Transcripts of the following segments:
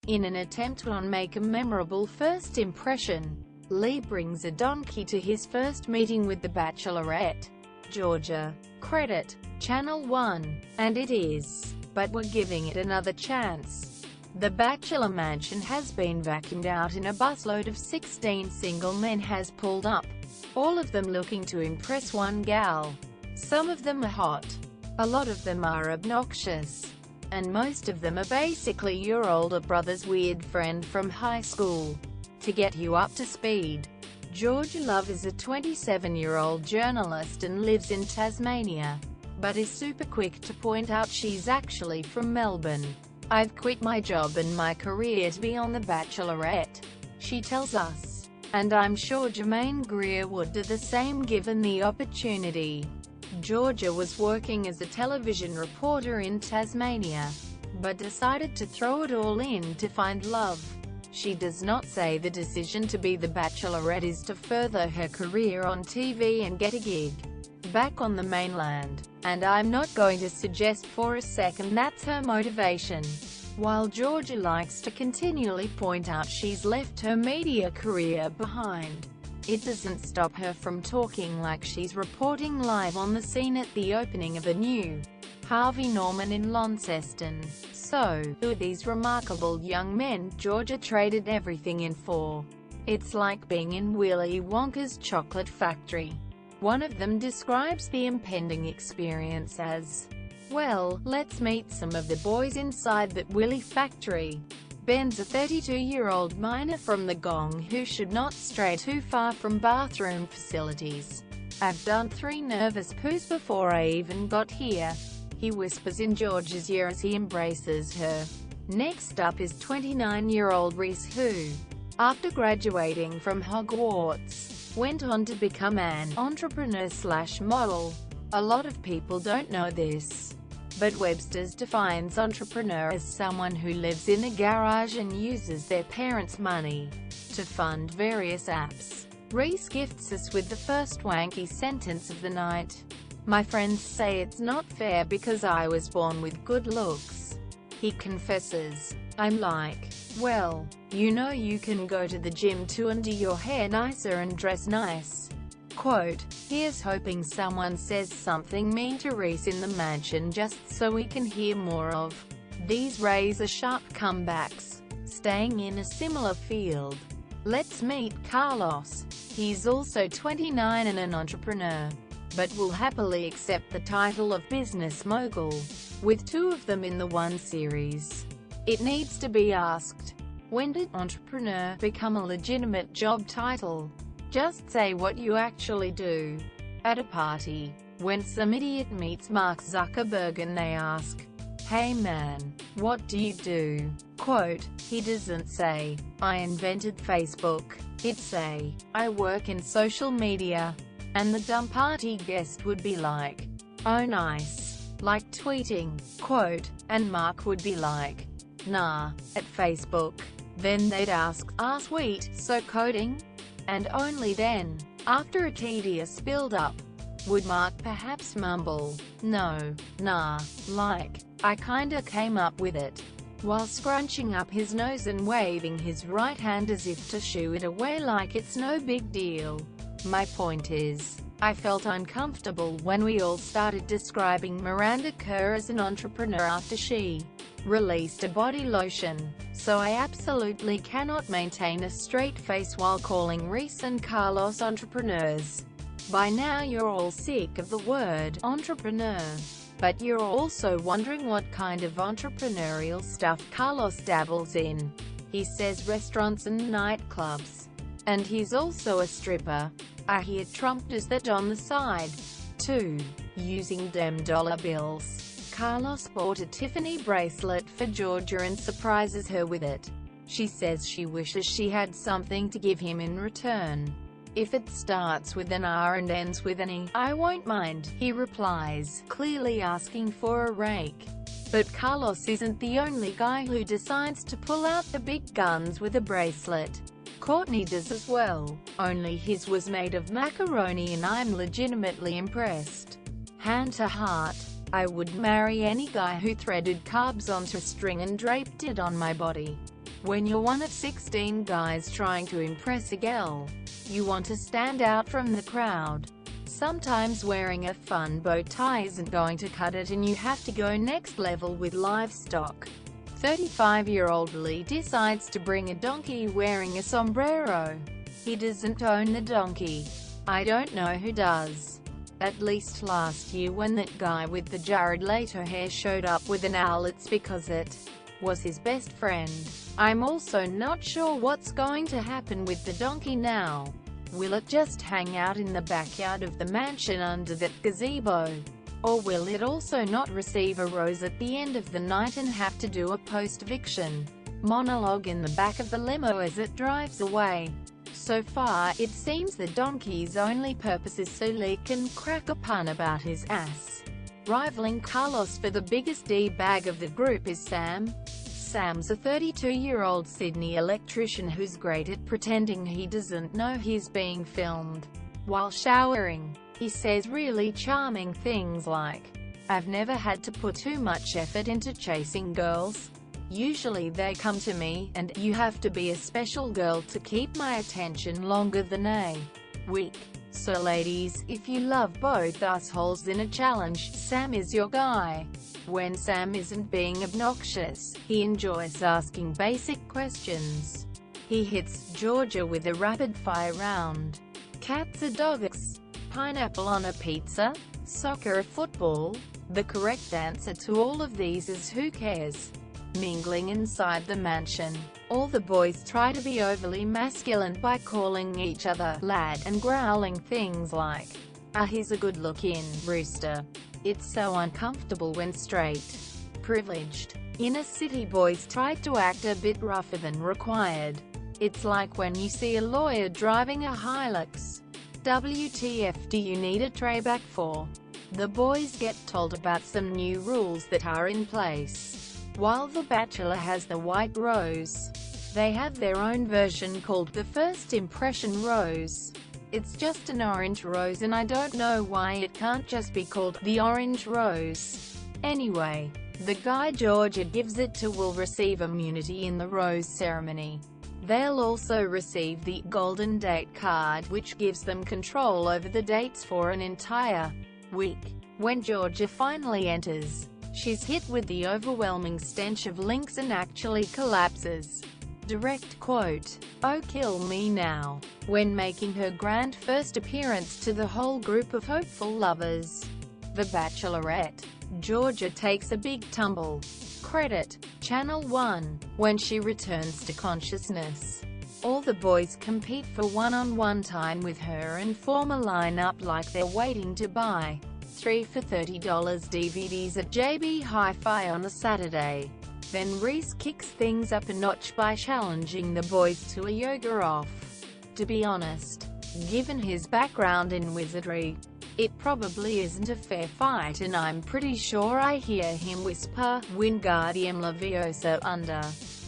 In an attempt to make a memorable first impression, Lee brings a donkey to his first meeting with the Bachelorette, Georgia. Credit: Channel 1. And it is. But we're giving it another chance. The Bachelor mansion has been vacuumed out and a busload of 16 single men has pulled up, all of them looking to impress one gal. Some of them are hot. A lot of them are obnoxious. And most of them are basically your older brother's weird friend from high school. To get you up to speed, Georgia Love is a 27-year-old journalist and lives in Tasmania, but is super quick to point out she's actually from Melbourne. "I've quit my job and my career to be on The Bachelorette," she tells us. And I'm sure Germaine Greer would do the same given the opportunity. Georgia was working as a television reporter in Tasmania, but decided to throw it all in to find love. She does not say the decision to be the Bachelorette is to further her career on TV and get a gig back on the mainland, and I'm not going to suggest for a second that's her motivation. While Georgia likes to continually point out she's left her media career behind, it doesn't stop her from talking like she's reporting live on the scene at the opening of a new Harvey Norman in Launceston. So, who are these remarkable young men Georgia traded everything in for? It's like being in Willy Wonka's chocolate factory. One of them describes the impending experience as, "Well, let's meet some of the boys inside that Willy factory." Ben's a 32-year-old miner from the Gong who should not stray too far from bathroom facilities. "I've done 3 nervous poos before I even got here," he whispers in Georgia's ear as he embraces her. Next up is 29-year-old Reese who, after graduating from Hogwarts, went on to become an entrepreneur/model. A lot of people don't know this, but Webster's defines entrepreneur as someone who lives in a garage and uses their parents' money to fund various apps. Reese gifts us with the first wanky sentence of the night. "My friends say it's not fair because I was born with good looks," he confesses. "I'm like, well, you know you can go to the gym too and do your hair nicer and dress nice." Quote, "Here's hoping someone says something mean to Reese in the mansion just so we can hear more of these razor-sharp comebacks." Staying in a similar field, let's meet Carlos. He's also 29 and an entrepreneur, but will happily accept the title of business mogul, with 2 of them in the one series. It needs to be asked, when did entrepreneur become a legitimate job title? Just say what you actually do. At a party, when some idiot meets Mark Zuckerberg and they ask, "Hey man, what do you do?" Quote, he doesn't say, "I invented Facebook." He'd say, "I work in social media." And the dumb party guest would be like, "Oh nice. Like tweeting." Quote, and Mark would be like, "Nah, at Facebook." Then they'd ask, "Ah sweet, so coding?" And only then, after a tedious build-up, would Mark perhaps mumble, "No, nah, like, I kinda came up with it," while scrunching up his nose and waving his right hand as if to shoo it away like it's no big deal. My point is, I felt uncomfortable when we all started describing Miranda Kerr as an entrepreneur after she released a body lotion, so I absolutely cannot maintain a straight face while calling Reese and Carlos entrepreneurs. By now you're all sick of the word entrepreneur, but you're also wondering what kind of entrepreneurial stuff Carlos dabbles in. He says restaurants and nightclubs. And he's also a stripper. I hear Trump does that on the side, too. Using dem dollar bills, Carlos bought a Tiffany bracelet for Georgia and surprises her with it. She says she wishes she had something to give him in return. "If it starts with an R and ends with an E, I won't mind," he replies, clearly asking for a rake. But Carlos isn't the only guy who decides to pull out the big guns with a bracelet. Courtney does as well, only his was made of macaroni and I'm legitimately impressed. Hand to heart, I would marry any guy who threaded carbs onto a string and draped it on my body. When you're one of 16 guys trying to impress a girl, you want to stand out from the crowd. Sometimes wearing a fun bow tie isn't going to cut it and you have to go next level with livestock. 35-year-old Lee decides to bring a donkey wearing a sombrero. He doesn't own the donkey. I don't know who does. At least last year when that guy with the Jared Leto hair showed up with an owl, it's because it was his best friend. I'm also not sure what's going to happen with the donkey now. Will it just hang out in the backyard of the mansion under that gazebo? Or will it also not receive a rose at the end of the night and have to do a post-eviction monologue in the back of the limo as it drives away? So far, it seems the donkey's only purpose is so Lee can crack a pun about his ass. Rivaling Carlos for the biggest D-bag of the group is Sam. Sam's a 32-year-old Sydney electrician who's great at pretending he doesn't know he's being filmed. While showering, he says really charming things like, "I've never had to put too much effort into chasing girls. Usually they come to me, and you have to be a special girl to keep my attention longer than a week. So ladies, if you love both assholes in a challenge, Sam is your guy." When Sam isn't being obnoxious, he enjoys asking basic questions. He hits Georgia with a rapid-fire round. Cats or dogs? Pineapple on a pizza? Soccer or football? The correct answer to all of these is who cares. Mingling inside the mansion, all the boys try to be overly masculine by calling each other lad and growling things like, "Ah, he's a good-looking rooster." It's so uncomfortable when straight. Privileged. Inner city boys try to act a bit rougher than required. It's like when you see a lawyer driving a Hilux. WTF do you need a tray back for? The boys get told about some new rules that are in place. While The Bachelor has the white rose, they have their own version called the first impression rose. It's just an orange rose and I don't know why it can't just be called the orange rose. Anyway, the guy Georgia gives it to will receive immunity in the rose ceremony. They'll also receive the golden date card, which gives them control over the dates for an entire week. When Georgia finally enters, she's hit with the overwhelming stench of links and actually collapses. Direct quote, "Oh kill me now," when making her grand first appearance to the whole group of hopeful lovers. The Bachelorette. Georgia takes a big tumble. Credit, Channel 1, when she returns to consciousness. All the boys compete for one-on-one time with her and form a line-up like they're waiting to buy 3 for $30 DVDs at JB Hi-Fi on a Saturday. Then Reese kicks things up a notch by challenging the boys to a yoga off. To be honest, given his background in wizardry, it probably isn't a fair fight and I'm pretty sure I hear him whisper, "Wingardium Leviosa," under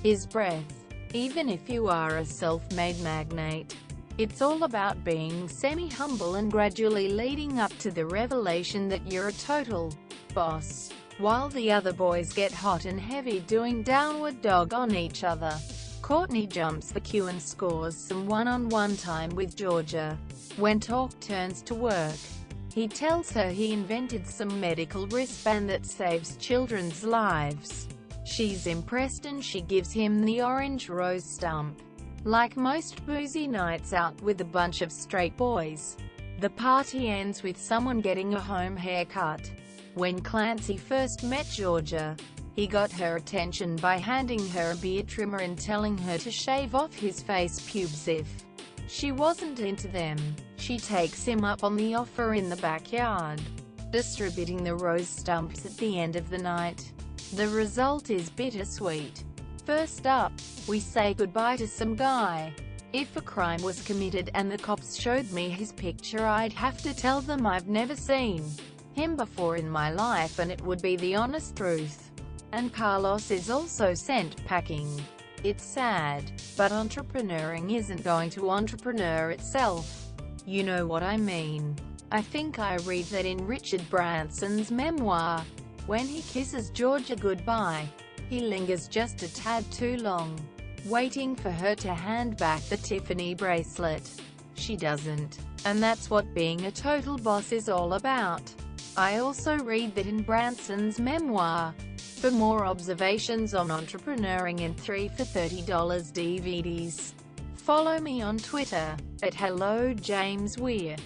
his breath. Even if you are a self-made magnate, it's all about being semi-humble and gradually leading up to the revelation that you're a total boss. While the other boys get hot and heavy doing downward dog on each other, Courtney jumps the queue and scores some one-on-one time with Georgia. When talk turns to work, he tells her he invented some medical wristband that saves children's lives. She's impressed and she gives him the orange rose stump. Like most boozy nights out with a bunch of straight boys, the party ends with someone getting a home haircut. When Clancy first met Georgia, he got her attention by handing her a beard trimmer and telling her to shave off his face pubes if she wasn't into them. She takes him up on the offer in the backyard, distributing the rose stumps at the end of the night. The result is bittersweet. First up, we say goodbye to some guy. If a crime was committed and the cops showed me his picture, I'd have to tell them I've never seen him before in my life and it would be the honest truth. And Carlos is also sent packing. It's sad, but entrepreneuring isn't going to entrepreneur itself. You know what I mean. I think I read that in Richard Branson's memoir. When he kisses Georgia goodbye, he lingers just a tad too long. waiting for her to hand back the Tiffany bracelet. She doesn't. And that's what being a total boss is all about. I also read that in Branson's memoir. For more observations on entrepreneuring and 3 for $30 DVDs, follow me on Twitter, @HelloJamesWeir.